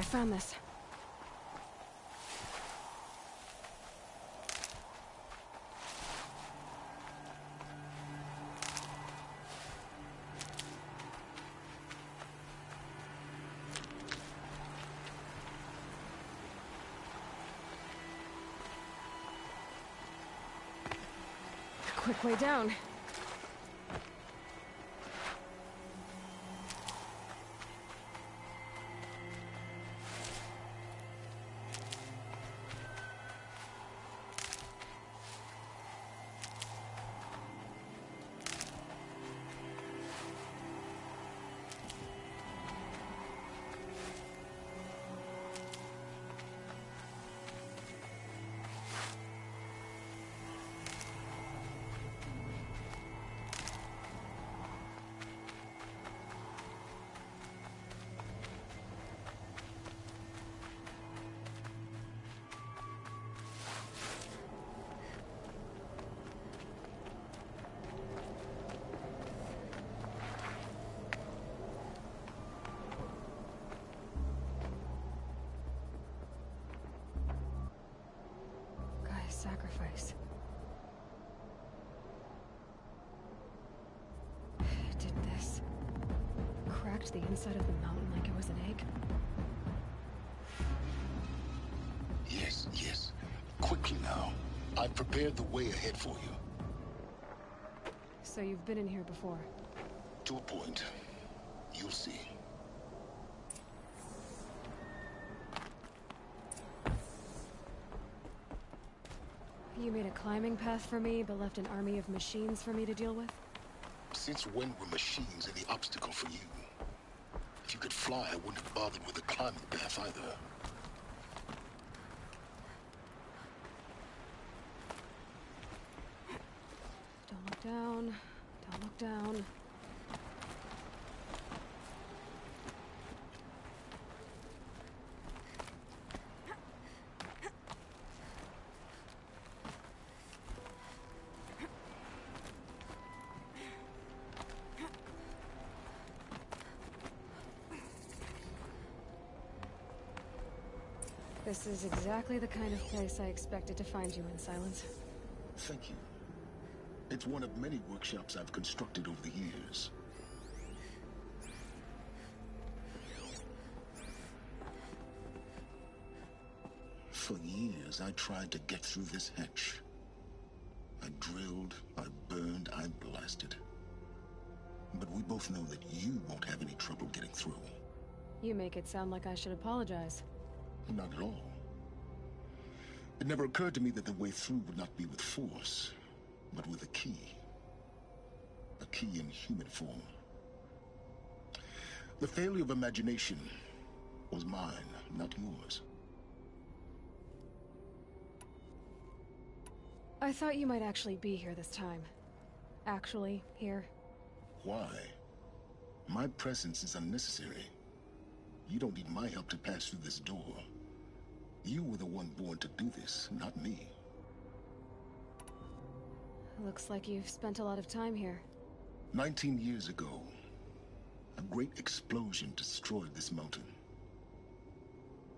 I found this. Quick way down. Sacrifice. It did this. Cracked the inside of the mountain like it was an egg. Yes, yes. Quickly now. I've prepared the way ahead for you. So you've been in here before? To a point. You'll see. You made a climbing path for me, but left an army of machines for me to deal with? Since when were machines any obstacle for you? If you could fly, I wouldn't have bothered with the climbing path either. Don't look down. Don't look down. This is exactly the kind of place I expected to find you in, Silence. Thank you. It's one of many workshops I've constructed over the years. For years, I tried to get through this hatch. I drilled, I burned, I blasted. But we both know that you won't have any trouble getting through. You make it sound like I should apologize. Not at all. It never occurred to me that the way through would not be with force, but with a key. A key in human form. The failure of imagination was mine, not yours. I thought you might actually be here this time. Actually, here. Why? My presence is unnecessary. You don't need my help to pass through this door. You were the one born to do this, not me. Looks like you've spent a lot of time here. 19 years ago, a great explosion destroyed this mountain.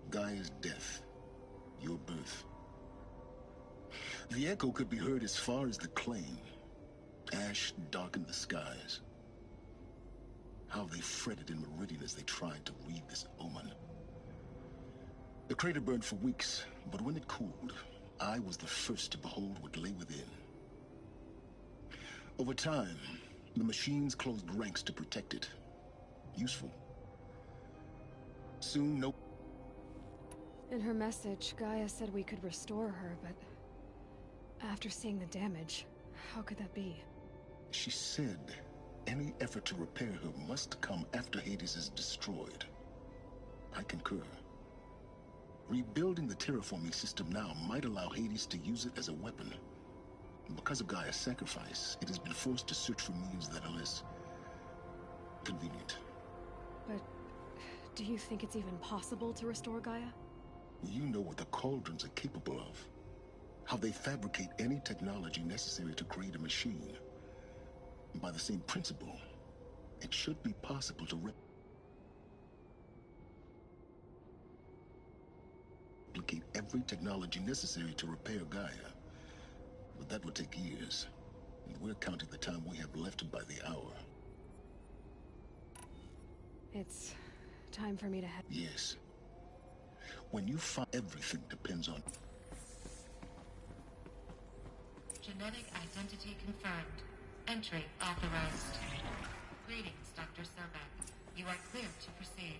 Gaia's death, your birth. The echo could be heard as far as the claim. Ash darkened the skies. How they fretted in meridian as they tried to read this omen. The crater burned for weeks, but when it cooled, I was the first to behold what lay within. Over time, the machines closed ranks to protect it. Useful. Soon, no... In her message, Gaia said we could restore her, but... after seeing the damage, how could that be? She said any effort to repair her must come after Hades is destroyed. I concur. Rebuilding the terraforming system now might allow Hades to use it as a weapon. Because of Gaia's sacrifice, it has been forced to search for means that are less convenient. But do you think it's even possible to restore Gaia? You know what the cauldrons are capable of. How they fabricate any technology necessary to create a machine. By the same principle, it should be possible to replicate every technology necessary to repair Gaia. But that would take years. And we're counting the time we have left by the hour. It's time for me to head. Yes. When you find everything depends on... Genetic identity confirmed. Entry authorized. Greetings, Dr. Sobek. You are clear to proceed.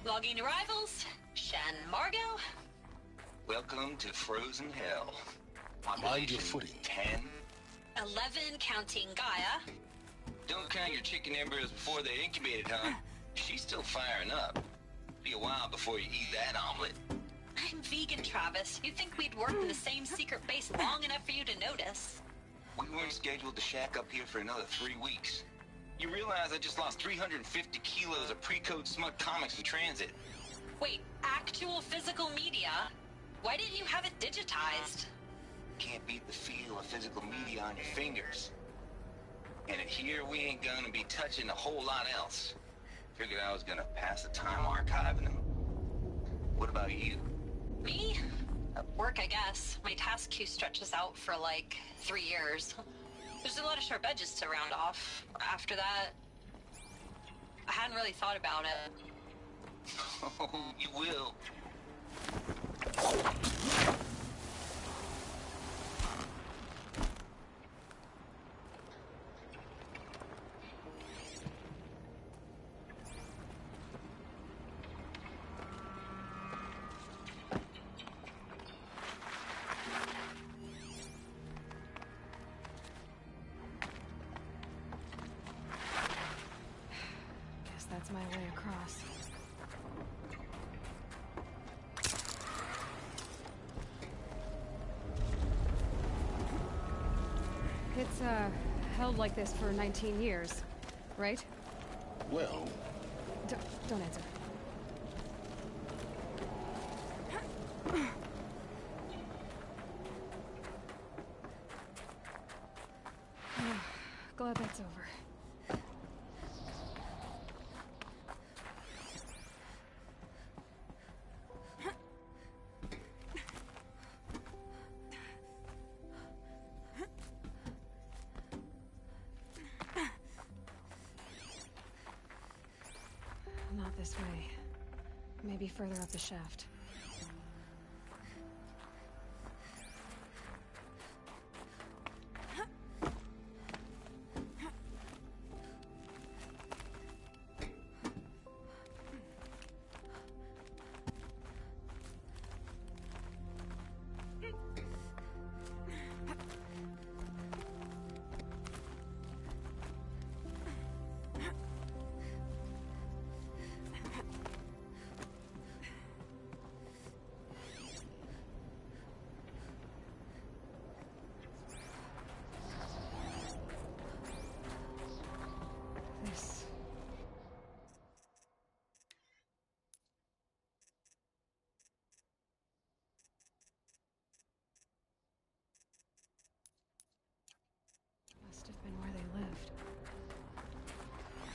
Logging arrivals. Shen Margot. Welcome to Frozen Hell. Mind your footing. 10. 11 counting Gaia. Don't count your chicken embryos before they're incubated, huh? She's still firing up. Be a while before you eat that omelet. I'm vegan, Travis. You'd think we'd worked in the same secret base long enough for you to notice. We weren't scheduled to shack up here for another 3 weeks. You realize I just lost 350 kilos of pre-code smut comics in transit. Wait, actual physical media? Why didn't you have it digitized? Can't beat the feel of physical media on your fingers. And here we ain't gonna be touching a whole lot else. Figured I was gonna pass the time archiving them. What about you? Me? Work, I guess. My task queue stretches out for like 3 years. There's a lot of sharp edges to round off. After that, I hadn't really thought about it. Oh, you will. Guess that's my way across. It's, held like this for 19 years, right? Well, Don't answer. Glad that's over. Not this way. Maybe further up the shaft. This... must have been where they lived.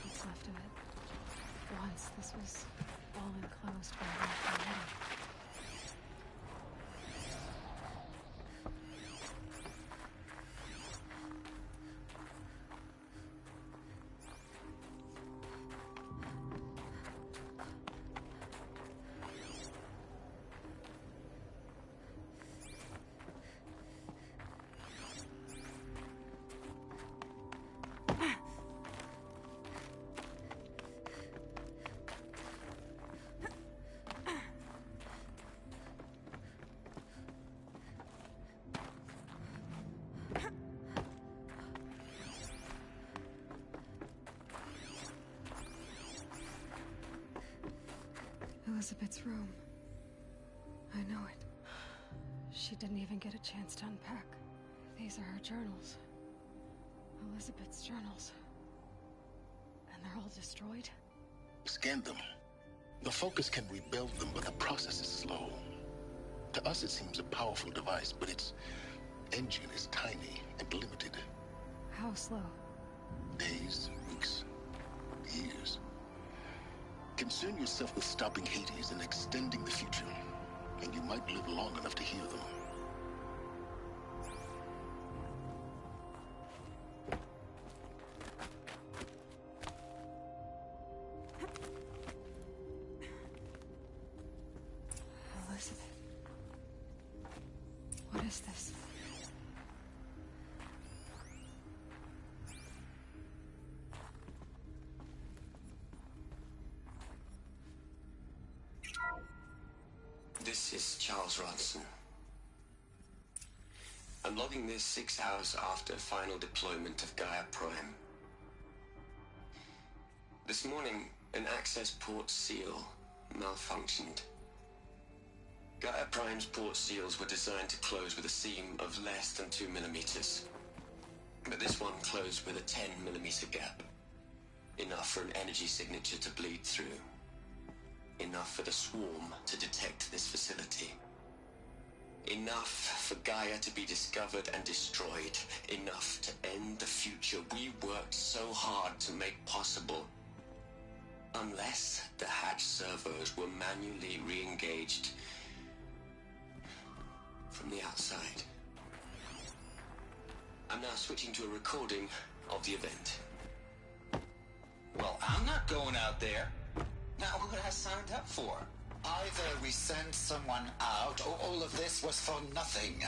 What's left of it. Once this was all enclosed by rock and water. Elizabeth's room. I know it. She didn't even get a chance to unpack. These are her journals. Elizabeth's journals. And they're all destroyed? scan them. The Focus can rebuild them, but the process is slow. To us, it seems a powerful device, but its engine is tiny and limited. How slow? Days, weeks, years. Concern yourself with stopping Hades and extending the future, and you might live long enough to hear them. Elizabeth. What is this? This is Charles Ronson. I'm logging this 6 hours after final deployment of Gaia Prime. This morning, an access port seal malfunctioned. Gaia Prime's port seals were designed to close with a seam of less than 2 millimeters. But this one closed with a 10 millimeter gap. Enough for an energy signature to bleed through. Enough for the swarm to detect this facility. Enough for Gaia to be discovered and destroyed. Enough to end the future we worked so hard to make possible. Unless the hatch servos were manually re-engaged from the outside. I'm now switching to a recording of the event. Well, I'm not going out there. Not what I signed up for. Either we send someone out, or all of this was for nothing.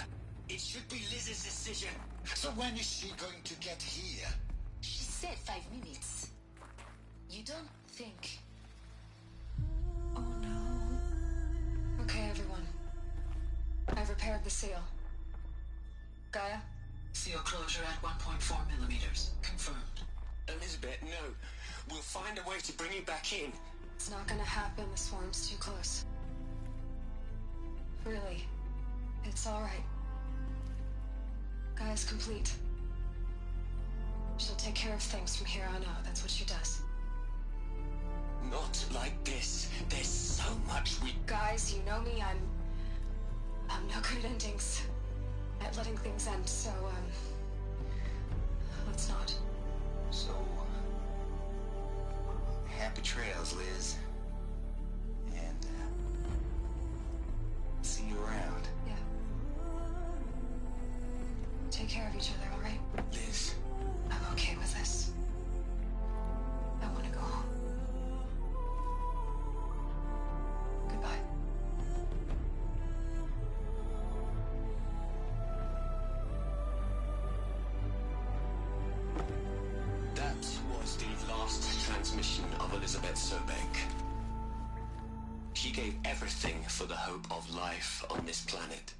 It should be Liz's decision. So when is she going to get here? She said 5 minutes. You don't think... Oh no. Okay, everyone. I've repaired the seal. Gaia? Seal closure at 1.4 millimeters. Confirmed. Elizabeth, no. We'll find a way to bring you back in. It's not gonna happen. The swarm's too close. Really. It's alright. Gaia's complete. She'll take care of things from here on out. That's what she does. Not like this. There's so much we... Guys, you know me. I'm no good at endings. At letting things end, so, let's not. So, happy trails, Liz. And, see you around. Yeah. Take care of each other, alright? Liz. I'm okay with this. I want to go home. Goodbye. That was the last transmission of Elizabeth Sobeck. She gave everything for the hope of life on this planet.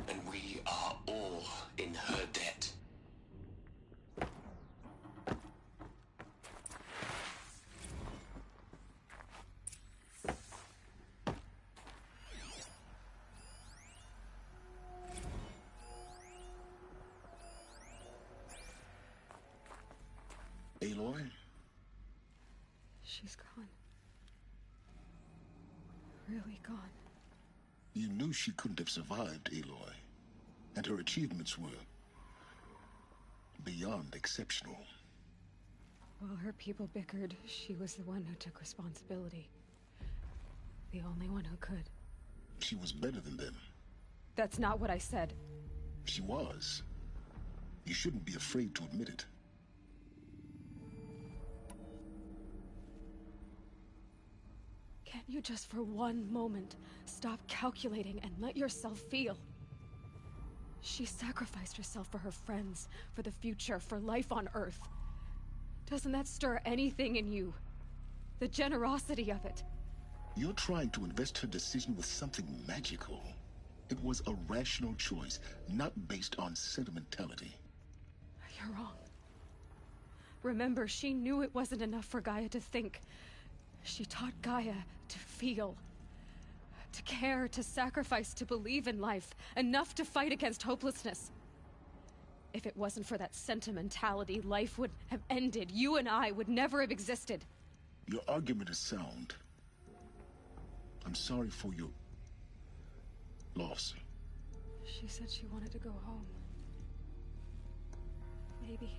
And we are all in her debt. Aloy? She's gone. Really gone. You knew she couldn't have survived, Aloy. And her achievements were beyond exceptional. While her people bickered, she was the one who took responsibility. The only one who could. She was better than them. That's not what I said. She was. You shouldn't be afraid to admit it. Can't you just for one moment stop calculating and let yourself feel? She sacrificed herself for her friends, for the future, for life on Earth. Doesn't that stir anything in you? The generosity of it. You're trying to invest her decision with something magical. It was a rational choice, not based on sentimentality. You're wrong. Remember, she knew it wasn't enough for Gaia to think. She taught Gaia to feel. To care, to sacrifice, to believe in life. Enough to fight against hopelessness. If it wasn't for that sentimentality, life would have ended. You and I would never have existed. Your argument is sound. I'm sorry for your Loss. She said she wanted to go home. Maybe.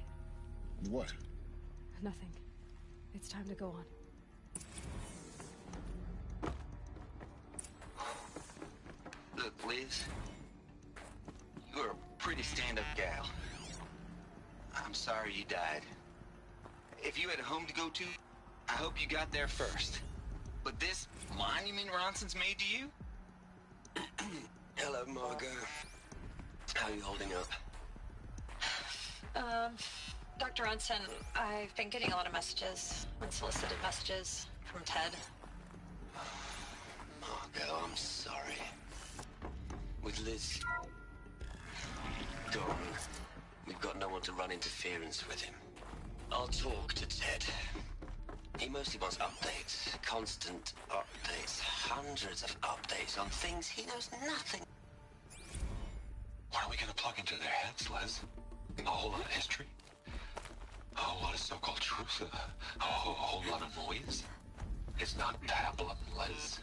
What? Nothing. It's time to go on. Look, Liz, you're a pretty stand-up gal. I'm sorry you died. If you had a home to go to, I hope you got there first. But this monument Ronson's made to you? Hello, Margot. How are you holding up? Dr. Ronson, I've been getting a lot of messages, unsolicited messages from Ted. Margot, I'm sorry. With Liz gone, we've got no one to run interference with him. I'll talk to Ted. He mostly wants updates, constant updates, hundreds of updates on things he knows nothing. What are we gonna plug into their heads, Liz? A whole lot of history? A whole lot of so-called truth? A whole lot of noise? It's not pablum, Liz.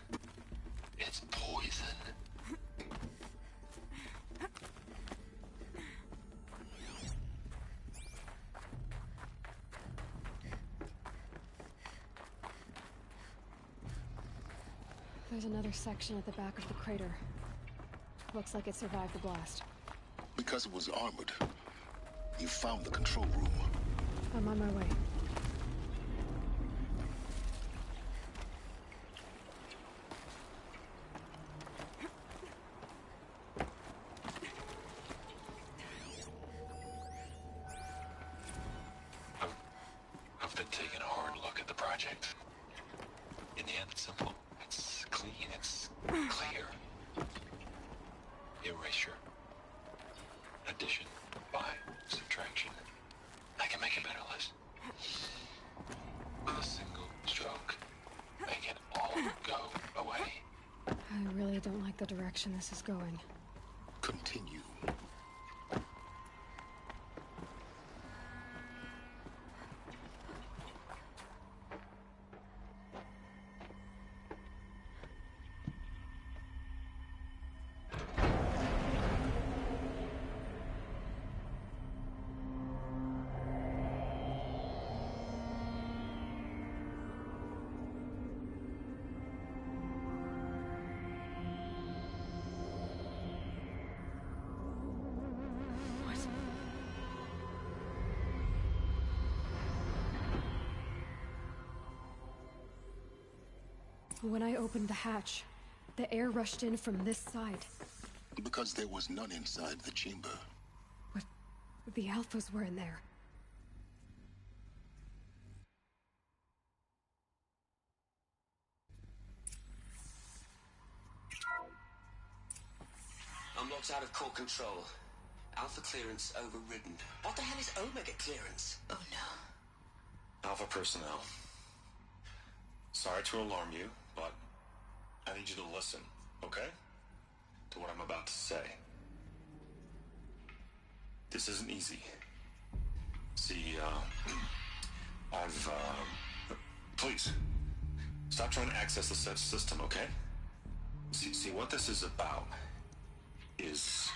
It's poison. There's another section at the back of the crater. Looks like it survived the blast. Because it was armored. You found the control room. I'm on my way. I've been taking a hard look at the project. In the end, it's simple. It's clean. It's clear. Erasure. Addition. By. Subtraction. I can make it better, Liz. With a single stroke. Make it all go away. I really don't like the direction this is going. Continue. When I opened the hatch, the air rushed in from this side. Because there was none inside the chamber. But the Alphas were in there. I'm locked out of core control. Alpha clearance overridden. What the hell is Omega clearance? Oh no. Alpha personnel. Sorry to alarm you, but I need you to listen, okay? To what I'm about to say. This isn't easy. See, please, stop trying to access the said system, okay? See, what this is about is,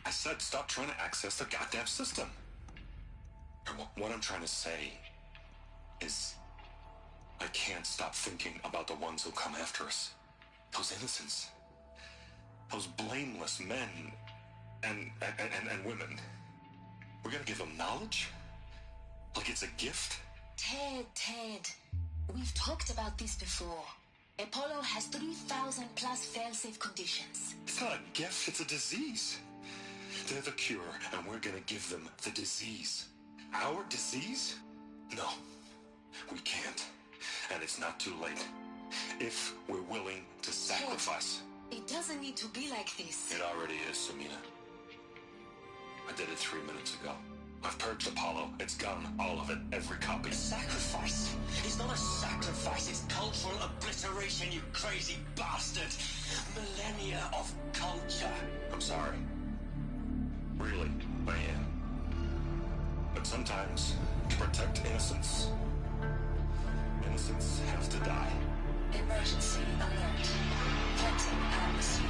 I said stop trying to access the goddamn system. And what I'm trying to say is, I can't stop thinking about the ones who come after us. Those innocents. Those blameless men and women. We're gonna give them knowledge? Like it's a gift? Ted. We've talked about this before. Apollo has 3,000 plus fail-safe conditions. It's not a gift, it's a disease. They're the cure, and we're gonna give them the disease. Our disease? No, we can't. And it's not too late. If we're willing to sacrifice. Ted, it doesn't need to be like this. It already is, Samina. I did it 3 minutes ago. I've purged Apollo. It's gone. All of it. Every copy. Sacrifice? It's not a sacrifice. It's cultural obliteration, you crazy bastard. Millennia of culture. I'm sorry. Really, I am. But sometimes, to protect innocence has to die. Emergency alert. Threatening atmosphere.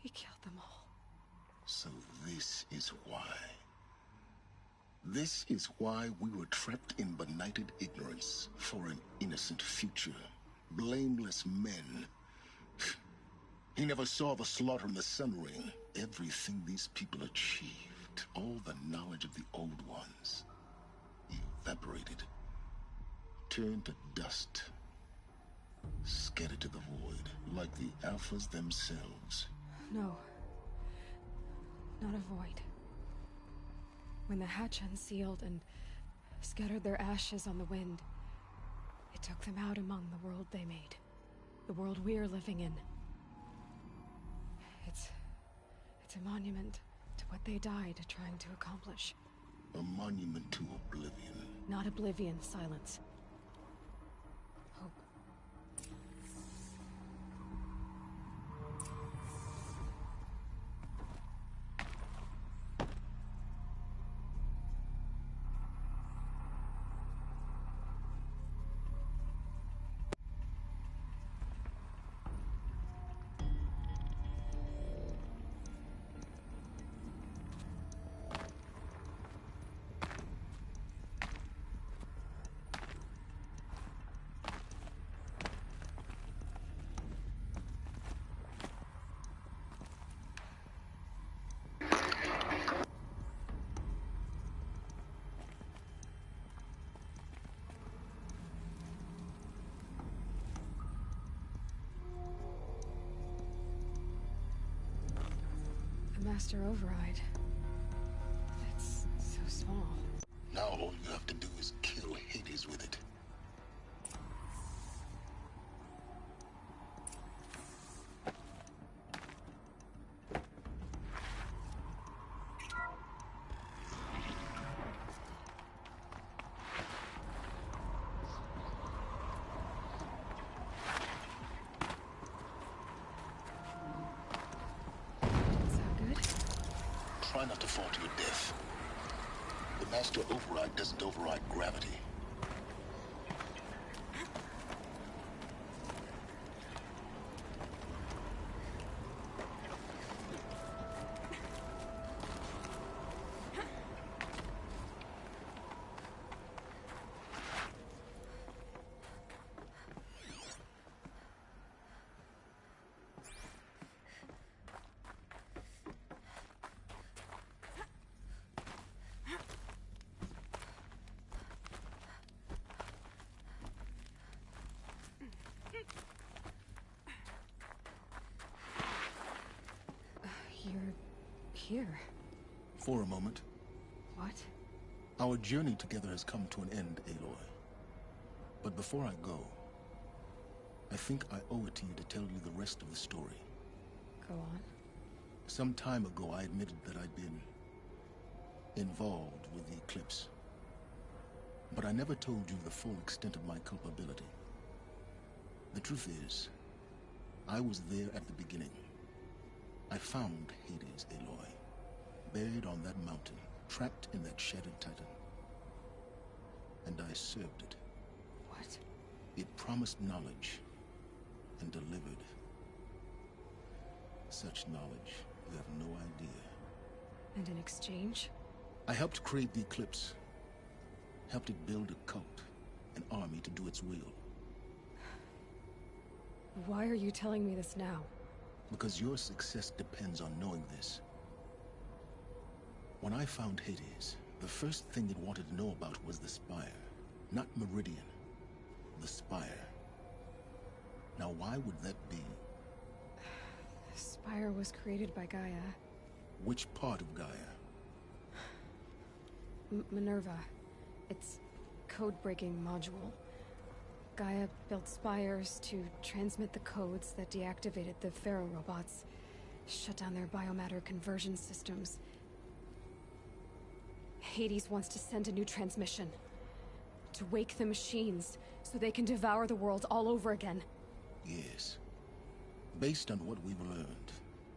He killed them all. So this is why. This is why we were trapped in benighted ignorance for an innocent future. Blameless men. He never saw the slaughter in the Sun Ring. Everything these people achieved, all the knowledge of the old ones, evaporated, turned to dust, scattered to the void, like the Alphas themselves. No. Not a void. When the hatch unsealed and scattered their ashes on the wind, it took them out among the world they made. The world we're living in. It's a monument to what they died trying to accomplish. A monument to oblivion. Not oblivion, silence. Hope. The Master Override. It's so small. Now all you have to do is kill Hades with it. Try not to fall to your death. The Master Override doesn't override gravity. You're here. For a moment. What? Our journey together has come to an end, Aloy. But before I go, I think I owe it to you to tell you the rest of the story. Go on. Some time ago, I admitted that I'd been involved with the Eclipse. But I never told you the full extent of my culpability. The truth is, I was there at the beginning. I found Hades, Aloy, buried on that mountain, trapped in that shattered titan. And I served it. What? It promised knowledge and delivered. Such knowledge, you have no idea. And in exchange? I helped create the Eclipse. Helped it build a cult, an army to do its will. Why are you telling me this now? Because your success depends on knowing this. When I found Hades, the first thing it wanted to know about was the Spire. Not Meridian. The Spire. Now why would that be? The Spire was created by Gaia. Which part of Gaia? Minerva. Its code-breaking module. Gaia built spires to transmit the codes that deactivated the Pharaoh robots. Shut down their biomatter conversion systems. Hades wants to send a new transmission. To wake the machines, so they can devour the world all over again. Yes. Based on what we've learned,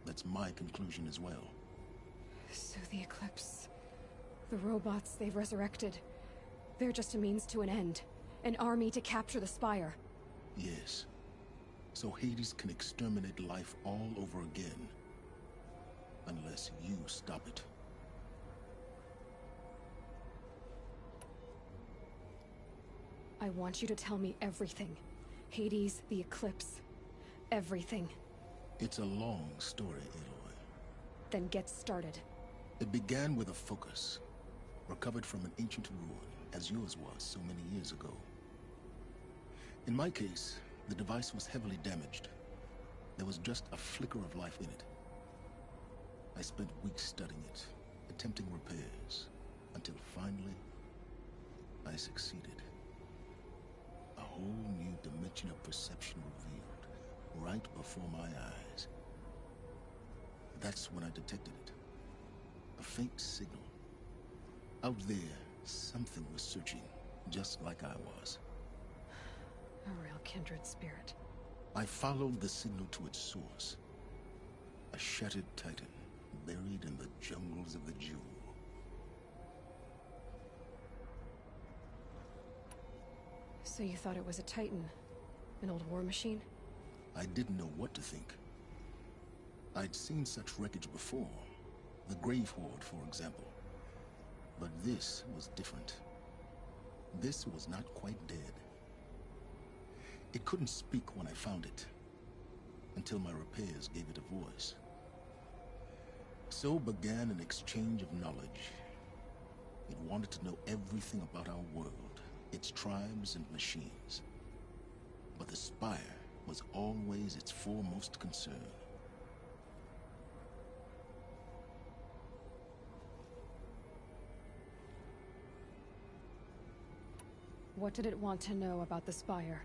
that's my conclusion as well. So the Eclipse... the robots they've resurrected... they're just a means to an end. An army to capture the Spire. Yes. So Hades can exterminate life all over again. Unless you stop it. I want you to tell me everything. Hades, the Eclipse. Everything. It's a long story, Aloy. Then get started. It began with a focus. Recovered from an ancient ruin, as yours was so many years ago. In my case, the device was heavily damaged. There was just a flicker of life in it. I spent weeks studying it, attempting repairs, until finally, I succeeded. A whole new dimension of perception revealed, right before my eyes. That's when I detected it. A faint signal. Out there, something was searching, just like I was. A real kindred spirit. I followed the signal to its source. A shattered titan, buried in the jungles of the Jewel. So you thought it was a Titan? An old war machine? I didn't know what to think. I'd seen such wreckage before. The Grave Horde, for example. But this was different. This was not quite dead. It couldn't speak when I found it, until my repairs gave it a voice. So began an exchange of knowledge. It wanted to know everything about our world, its tribes and machines. But the Spire was always its foremost concern. What did it want to know about the Spire?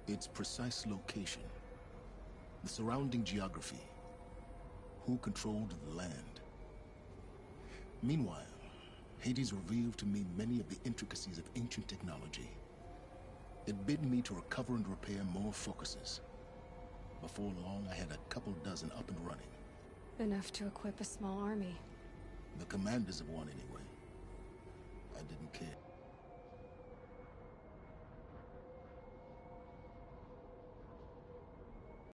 Its precise location, the surrounding geography, who controlled the land. Meanwhile, Hades revealed to me many of the intricacies of ancient technology. It bid me to recover and repair more focuses. Before long, I had a couple dozen up and running. Enough to equip a small army. The commanders of one, anyway. I didn't care.